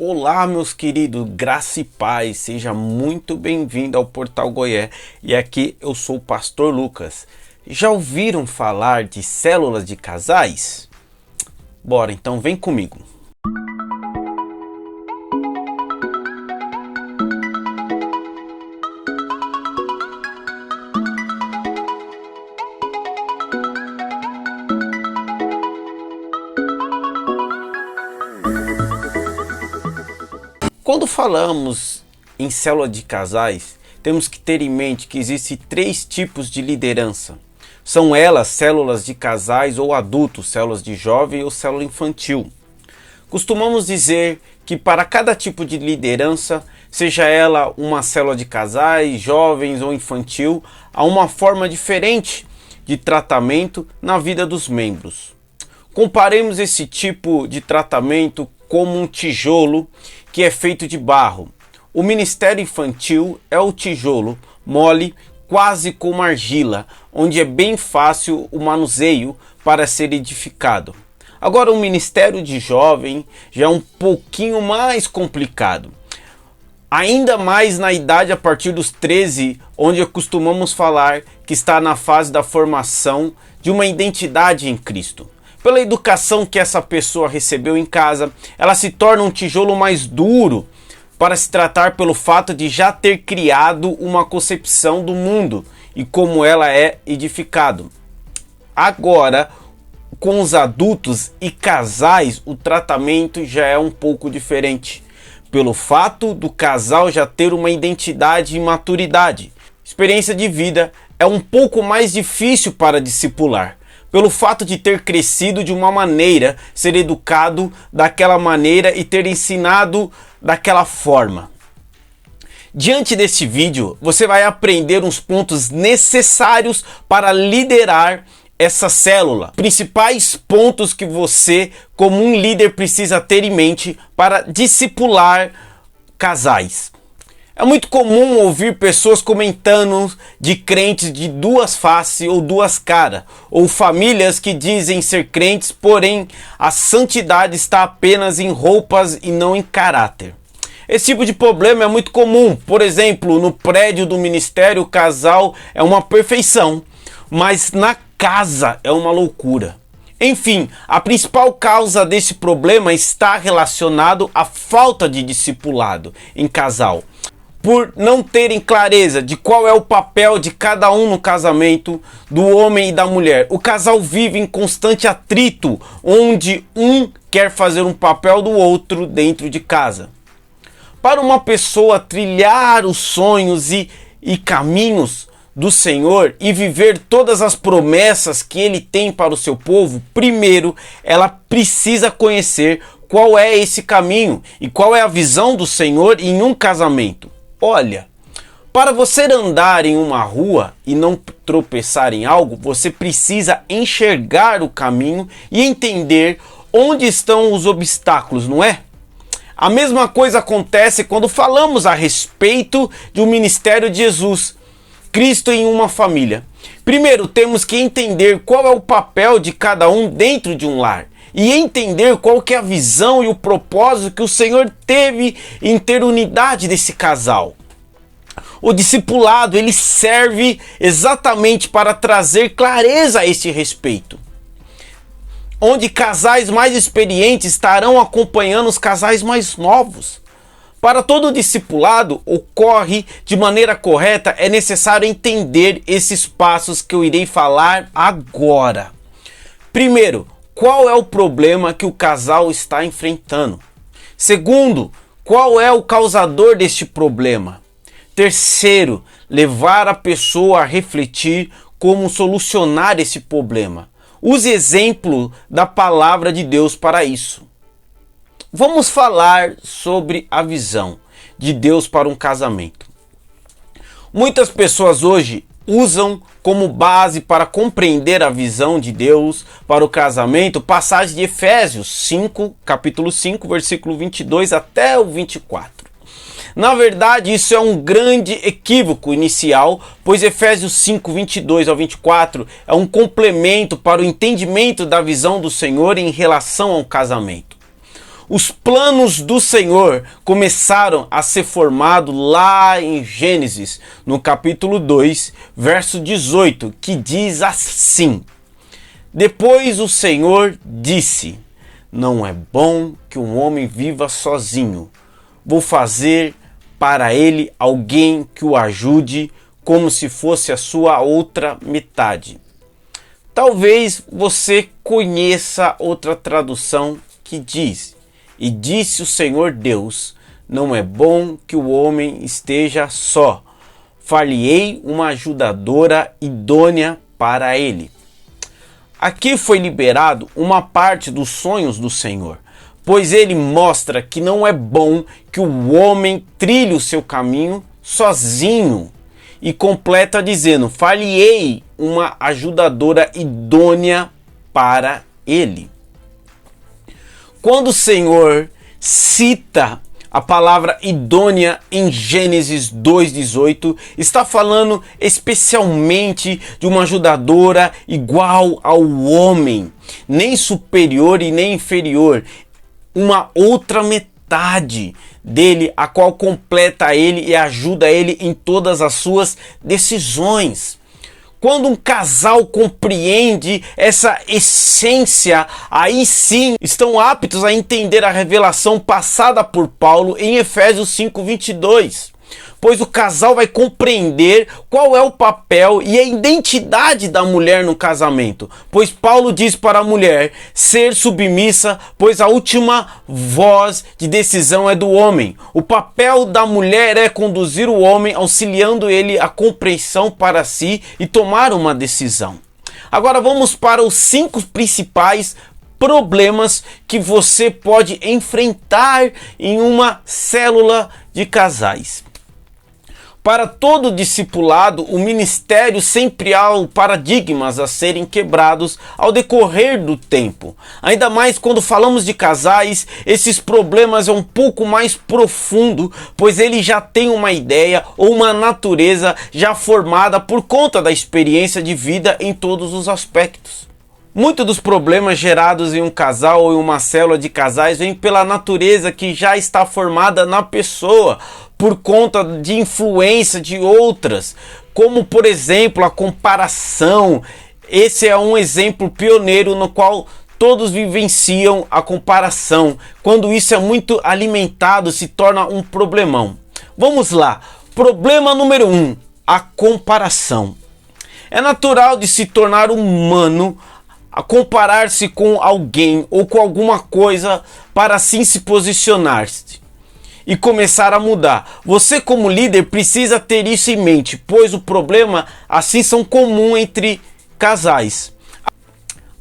Olá, meus queridos, graça e paz, seja muito bem-vindo ao Portal Goié. E aqui eu sou o Pastor Lucas. Já ouviram falar de células de casais? Bora, então vem comigo. Quando falamos em célula de casais, temos que ter em mente que existem três tipos de liderança. São elas células de casais ou adultos, células de jovem ou célula infantil. Costumamos dizer que para cada tipo de liderança, seja ela uma célula de casais, jovens ou infantil, há uma forma diferente de tratamento na vida dos membros. Comparemos esse tipo de tratamento como um tijolo que é feito de barro. O ministério infantil é o tijolo mole, quase como argila, onde é bem fácil o manuseio para ser edificado. Agora o ministério de jovem já é um pouquinho mais complicado. Ainda mais na idade a partir dos 13, onde costumamos falar que está na fase da formação de uma identidade em Cristo. Pela educação que essa pessoa recebeu em casa, ela se torna um tijolo mais duro para se tratar pelo fato de já ter criado uma concepção do mundo e como ela é edificado. Agora, com os adultos e casais, o tratamento já é um pouco diferente, pelo fato do casal já ter uma identidade e maturidade. Experiência de vida é um pouco mais difícil para discipular, pelo fato de ter crescido de uma maneira, ser educado daquela maneira e ter ensinado daquela forma. Diante deste vídeo, você vai aprender uns pontos necessários para liderar essa célula. Principais pontos que você, como um líder, precisa ter em mente para discipular casais. É muito comum ouvir pessoas comentando de crentes de duas faces ou duas caras, ou famílias que dizem ser crentes, porém a santidade está apenas em roupas e não em caráter. Esse tipo de problema é muito comum. Por exemplo, no prédio do ministério o casal é uma perfeição, mas na casa é uma loucura. Enfim, a principal causa desse problema está relacionado à falta de discipulado em casal. Por não terem clareza de qual é o papel de cada um no casamento, do homem e da mulher. O casal vive em constante atrito, onde um quer fazer um papel do outro dentro de casa. Para uma pessoa trilhar os sonhos e caminhos do Senhor e viver todas as promessas que Ele tem para o seu povo, primeiro ela precisa conhecer qual é esse caminho e qual é a visão do Senhor em um casamento. Olha, para você andar em uma rua e não tropeçar em algo, você precisa enxergar o caminho e entender onde estão os obstáculos, não é? A mesma coisa acontece quando falamos a respeito do ministério de Jesus, Cristo em uma família. Primeiro, temos que entender qual é o papel de cada um dentro de um lar. E entender qual que é a visão e o propósito que o Senhor teve em ter unidade desse casal. O discipulado, ele serve exatamente para trazer clareza a este respeito. Onde casais mais experientes estarão acompanhando os casais mais novos. Para todo discipulado ocorre de maneira correta, é necessário entender esses passos que eu irei falar agora. Primeiro, qual é o problema que o casal está enfrentando? Segundo, qual é o causador deste problema? Terceiro, levar a pessoa a refletir como solucionar esse problema. Use exemplo da palavra de Deus para isso. Vamos falar sobre a visão de Deus para um casamento. Muitas pessoas hoje usam como base para compreender a visão de Deus para o casamento, passagem de Efésios 5, capítulo 5, versículo 22 até o 24. Na verdade, isso é um grande equívoco inicial, pois Efésios 5, 22 ao 24 é um complemento para o entendimento da visão do Senhor em relação ao casamento. Os planos do Senhor começaram a ser formados lá em Gênesis, no capítulo 2, verso 18, que diz assim: Depois o Senhor disse: Não é bom que um homem viva sozinho. Vou fazer para ele alguém que o ajude, como se fosse a sua outra metade. Talvez você conheça outra tradução que diz: E disse o Senhor Deus, não é bom que o homem esteja só. Far-lhe-ei uma ajudadora idônea para ele. Aqui foi liberado uma parte dos sonhos do Senhor, pois ele mostra que não é bom que o homem trilhe o seu caminho sozinho. E completa dizendo: far-lhe-ei uma ajudadora idônea para ele. Quando o Senhor cita a palavra idônea em Gênesis 2,18, está falando especialmente de uma ajudadora igual ao homem, nem superior e nem inferior, uma outra metade dele, a qual completa ele e ajuda ele em todas as suas decisões. Quando um casal compreende essa essência, aí sim estão aptos a entender a revelação passada por Paulo em Efésios 5:22. Pois o casal vai compreender qual é o papel e a identidade da mulher no casamento. Pois Paulo diz para a mulher ser submissa, pois a última voz de decisão é do homem. O papel da mulher é conduzir o homem, auxiliando ele a compreensão para si e tomar uma decisão. Agora vamos para os 5 principais problemas que você pode enfrentar em uma célula de casais. Para todo discipulado, o ministério sempre há paradigmas a serem quebrados ao decorrer do tempo. Ainda mais quando falamos de casais, esses problemas é um pouco mais profundo, pois ele já tem uma ideia ou uma natureza já formada por conta da experiência de vida em todos os aspectos. Muitos dos problemas gerados em um casal ou em uma célula de casais vêm pela natureza que já está formada na pessoa, por conta de influência de outras, como por exemplo a comparação. Esse é um exemplo pioneiro no qual todos vivenciam a comparação. Quando isso é muito alimentado, se torna um problemão. Vamos lá. Problema número 1, a comparação. É natural de se tornar humano a comparar-se com alguém ou com alguma coisa para assim se posicionar-se e começar a mudar. Você como líder precisa ter isso em mente, pois o problema assim são comuns entre casais.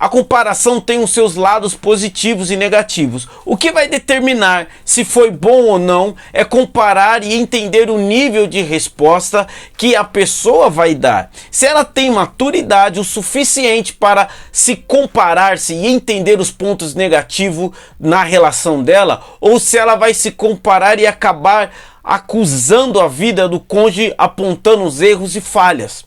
A comparação tem os seus lados positivos e negativos. O que vai determinar se foi bom ou não é comparar e entender o nível de resposta que a pessoa vai dar. Se ela tem maturidade o suficiente para se comparar-se e entender os pontos negativos na relação dela, ou se ela vai se comparar e acabar acusando a vida do cônjuge, apontando os erros e falhas.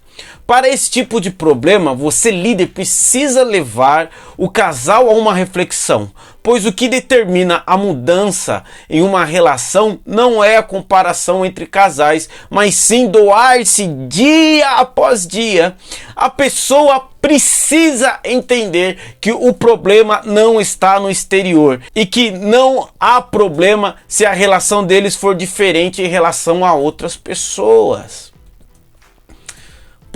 Para esse tipo de problema, você líder precisa levar o casal a uma reflexão, pois o que determina a mudança em uma relação não é a comparação entre casais, mas sim doar-se dia após dia. A pessoa precisa entender que o problema não está no exterior e que não há problema se a relação deles for diferente em relação a outras pessoas.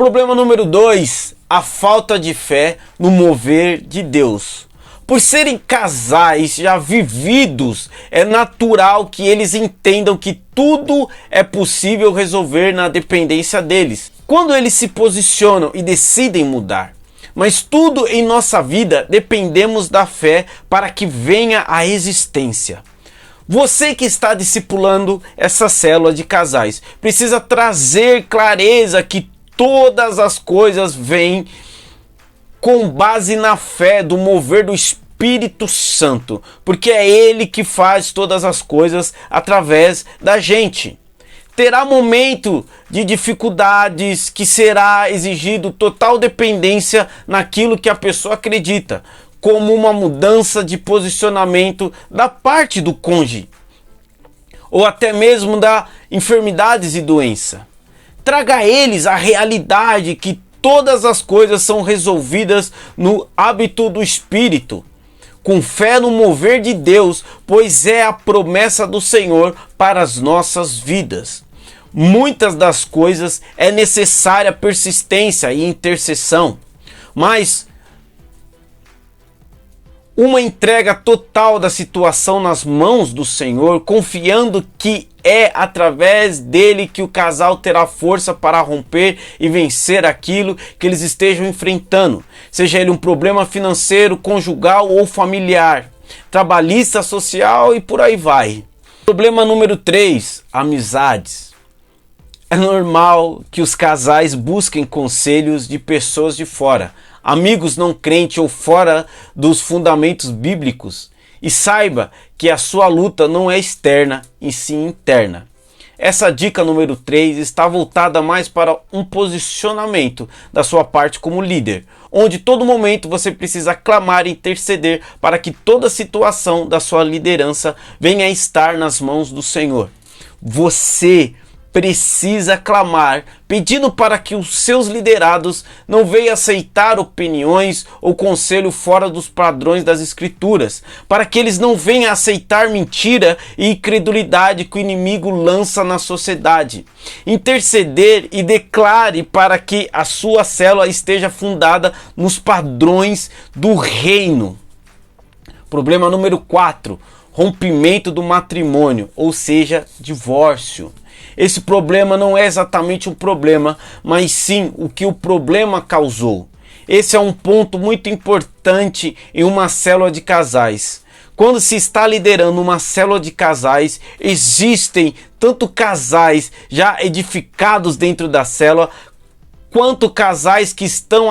Problema número 2, a falta de fé no mover de Deus. Por serem casais já vividos, é natural que eles entendam que tudo é possível resolver na dependência deles, quando eles se posicionam e decidem mudar. Mas tudo em nossa vida dependemos da fé para que venha a existência. Você que está discipulando essa célula de casais precisa trazer clareza que todas as coisas vêm com base na fé do mover do Espírito Santo, porque é Ele que faz todas as coisas através da gente. Terá momento de dificuldades que será exigido total dependência naquilo que a pessoa acredita. como uma mudança de posicionamento da parte do cônjuge, ou até mesmo da enfermidades e doença. Traga a eles a realidade que todas as coisas são resolvidas no hábito do Espírito, com fé no mover de Deus, pois é a promessa do Senhor para as nossas vidas. Muitas das coisas é necessária persistência e intercessão, mas uma entrega total da situação nas mãos do Senhor, confiando que é através dele que o casal terá força para romper e vencer aquilo que eles estejam enfrentando, seja ele um problema financeiro, conjugal ou familiar, trabalhista, social e por aí vai. Problema número 3, amizades. É normal que os casais busquem conselhos de pessoas de fora, amigos não crentes ou fora dos fundamentos bíblicos, e saiba que a sua luta não é externa, e sim interna. Essa dica número 3 está voltada mais para um posicionamento da sua parte como líder, onde todo momento você precisa clamar e interceder para que toda situação da sua liderança venha a estar nas mãos do Senhor. Você precisa clamar, pedindo para que os seus liderados não venham aceitar opiniões ou conselho fora dos padrões das Escrituras, para que eles não venham aceitar mentira e incredulidade que o inimigo lança na sociedade. Interceder e declare para que a sua célula esteja fundada nos padrões do reino. Problema número 4, rompimento do matrimônio, ou seja, divórcio. Esse problema não é exatamente um problema, mas sim o que o problema causou. Esse é um ponto muito importante em uma célula de casais. Quando se está liderando uma célula de casais, existem tanto casais já edificados dentro da célula, quanto casais que estão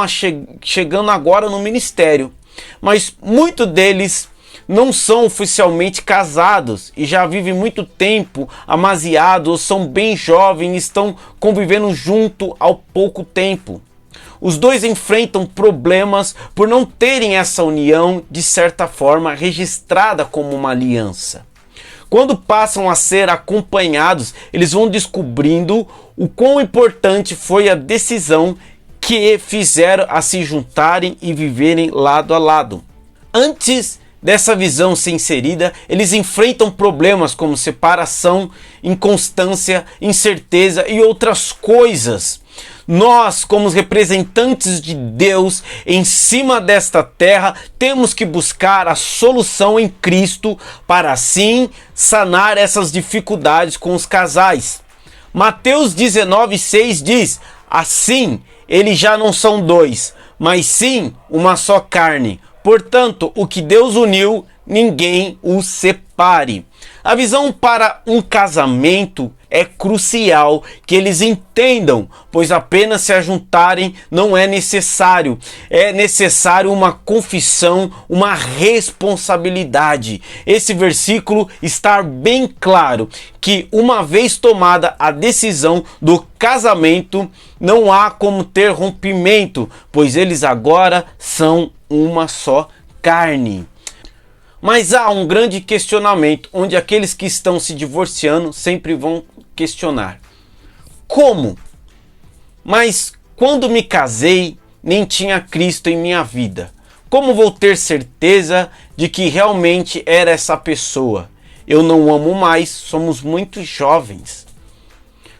chegando agora no ministério. Mas muitos deles não são oficialmente casados e já vivem muito tempo amasiados, ou são bem jovens e estão convivendo junto há pouco tempo. Os dois enfrentam problemas por não terem essa união, de certa forma, registrada como uma aliança. Quando passam a ser acompanhados, eles vão descobrindo o quão importante foi a decisão que fizeram a se juntarem e viverem lado a lado. Antes dessa visão ser inserida, eles enfrentam problemas como separação, inconstância, incerteza e outras coisas. Nós, como representantes de Deus em cima desta terra, temos que buscar a solução em Cristo para assim sanar essas dificuldades com os casais. Mateus 19:6 diz: assim, eles já não são dois, mas sim uma só carne. Portanto, o que Deus uniu, ninguém o separe. A visão para um casamento é crucial que eles entendam, pois apenas se ajuntarem não é necessário. É necessário uma confissão, uma responsabilidade. Esse versículo está bem claro que uma vez tomada a decisão do casamento, não há como ter rompimento, pois eles agora são uma só carne. Mas há um grande questionamento, onde aqueles que estão se divorciando sempre vão questionar: como? Mas quando me casei, nem tinha Cristo em minha vida. Como vou ter certeza de que realmente era essa pessoa? Eu não amo mais, somos muito jovens.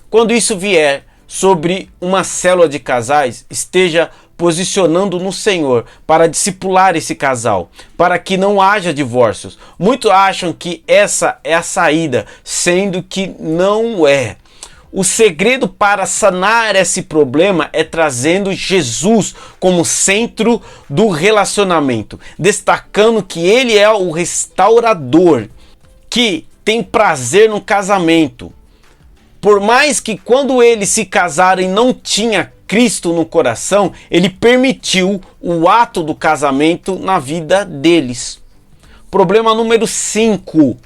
Quando isso vier sobre uma célula de casais, esteja posicionando no Senhor para discipular esse casal, para que não haja divórcios. Muitos acham que essa é a saída, sendo que não é. O segredo para sanar esse problema é trazendo Jesus como centro do relacionamento, destacando que ele é o restaurador, que tem prazer no casamento. Por mais que quando eles se casarem não tinha Cristo no coração, ele permitiu o ato do casamento na vida deles. Problema número 5.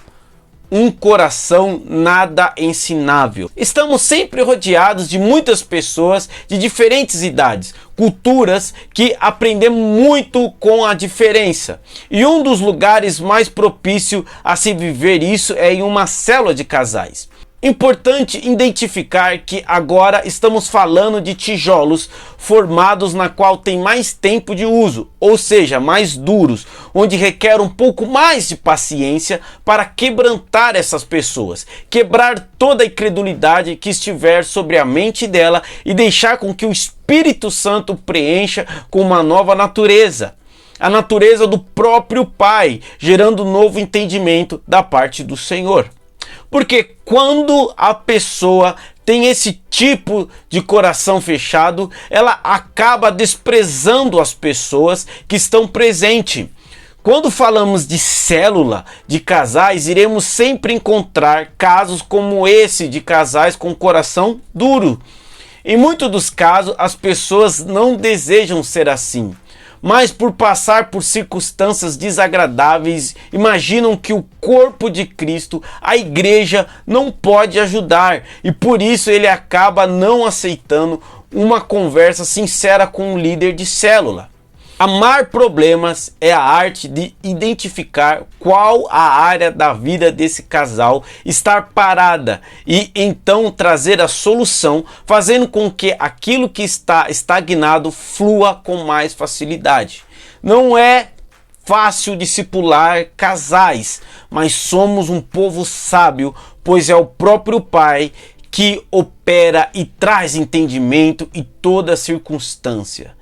um coração nada ensinável. Estamos sempre rodeados de muitas pessoas de diferentes idades, culturas, que aprendemos muito com a diferença. E um dos lugares mais propícios a se viver isso é em uma célula de casais. Importante identificar que agora estamos falando de tijolos formados na qual tem mais tempo de uso, ou seja, mais duros, onde requer um pouco mais de paciência para quebrantar essas pessoas, quebrar toda a incredulidade que estiver sobre a mente dela e deixar com que o Espírito Santo preencha com uma nova natureza. A natureza do próprio Pai, gerando novo entendimento da parte do Senhor. Porque quando a pessoa tem esse tipo de coração fechado, ela acaba desprezando as pessoas que estão presentes. Quando falamos de célula de casais, iremos sempre encontrar casos como esse de casais com coração duro. Em muitos dos casos, as pessoas não desejam ser assim, mas por passar por circunstâncias desagradáveis, imaginam que o corpo de Cristo, a igreja, não pode ajudar, e por isso ele acaba não aceitando uma conversa sincera com o líder de célula. Amar problemas é a arte de identificar qual a área da vida desse casal estar parada e então trazer a solução, fazendo com que aquilo que está estagnado flua com mais facilidade. Não é fácil discipular casais, mas somos um povo sábio, pois é o próprio Pai que opera e traz entendimento em toda circunstância.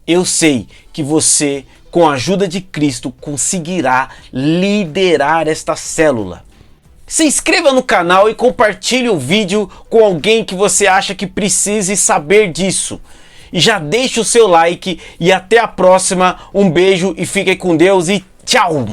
Eu sei que você, com a ajuda de Cristo, conseguirá liderar esta célula. Se inscreva no canal e compartilhe o vídeo com alguém que você acha que precise saber disso. E já deixe o seu like e até a próxima. Um beijo e fiquem com Deus e tchau!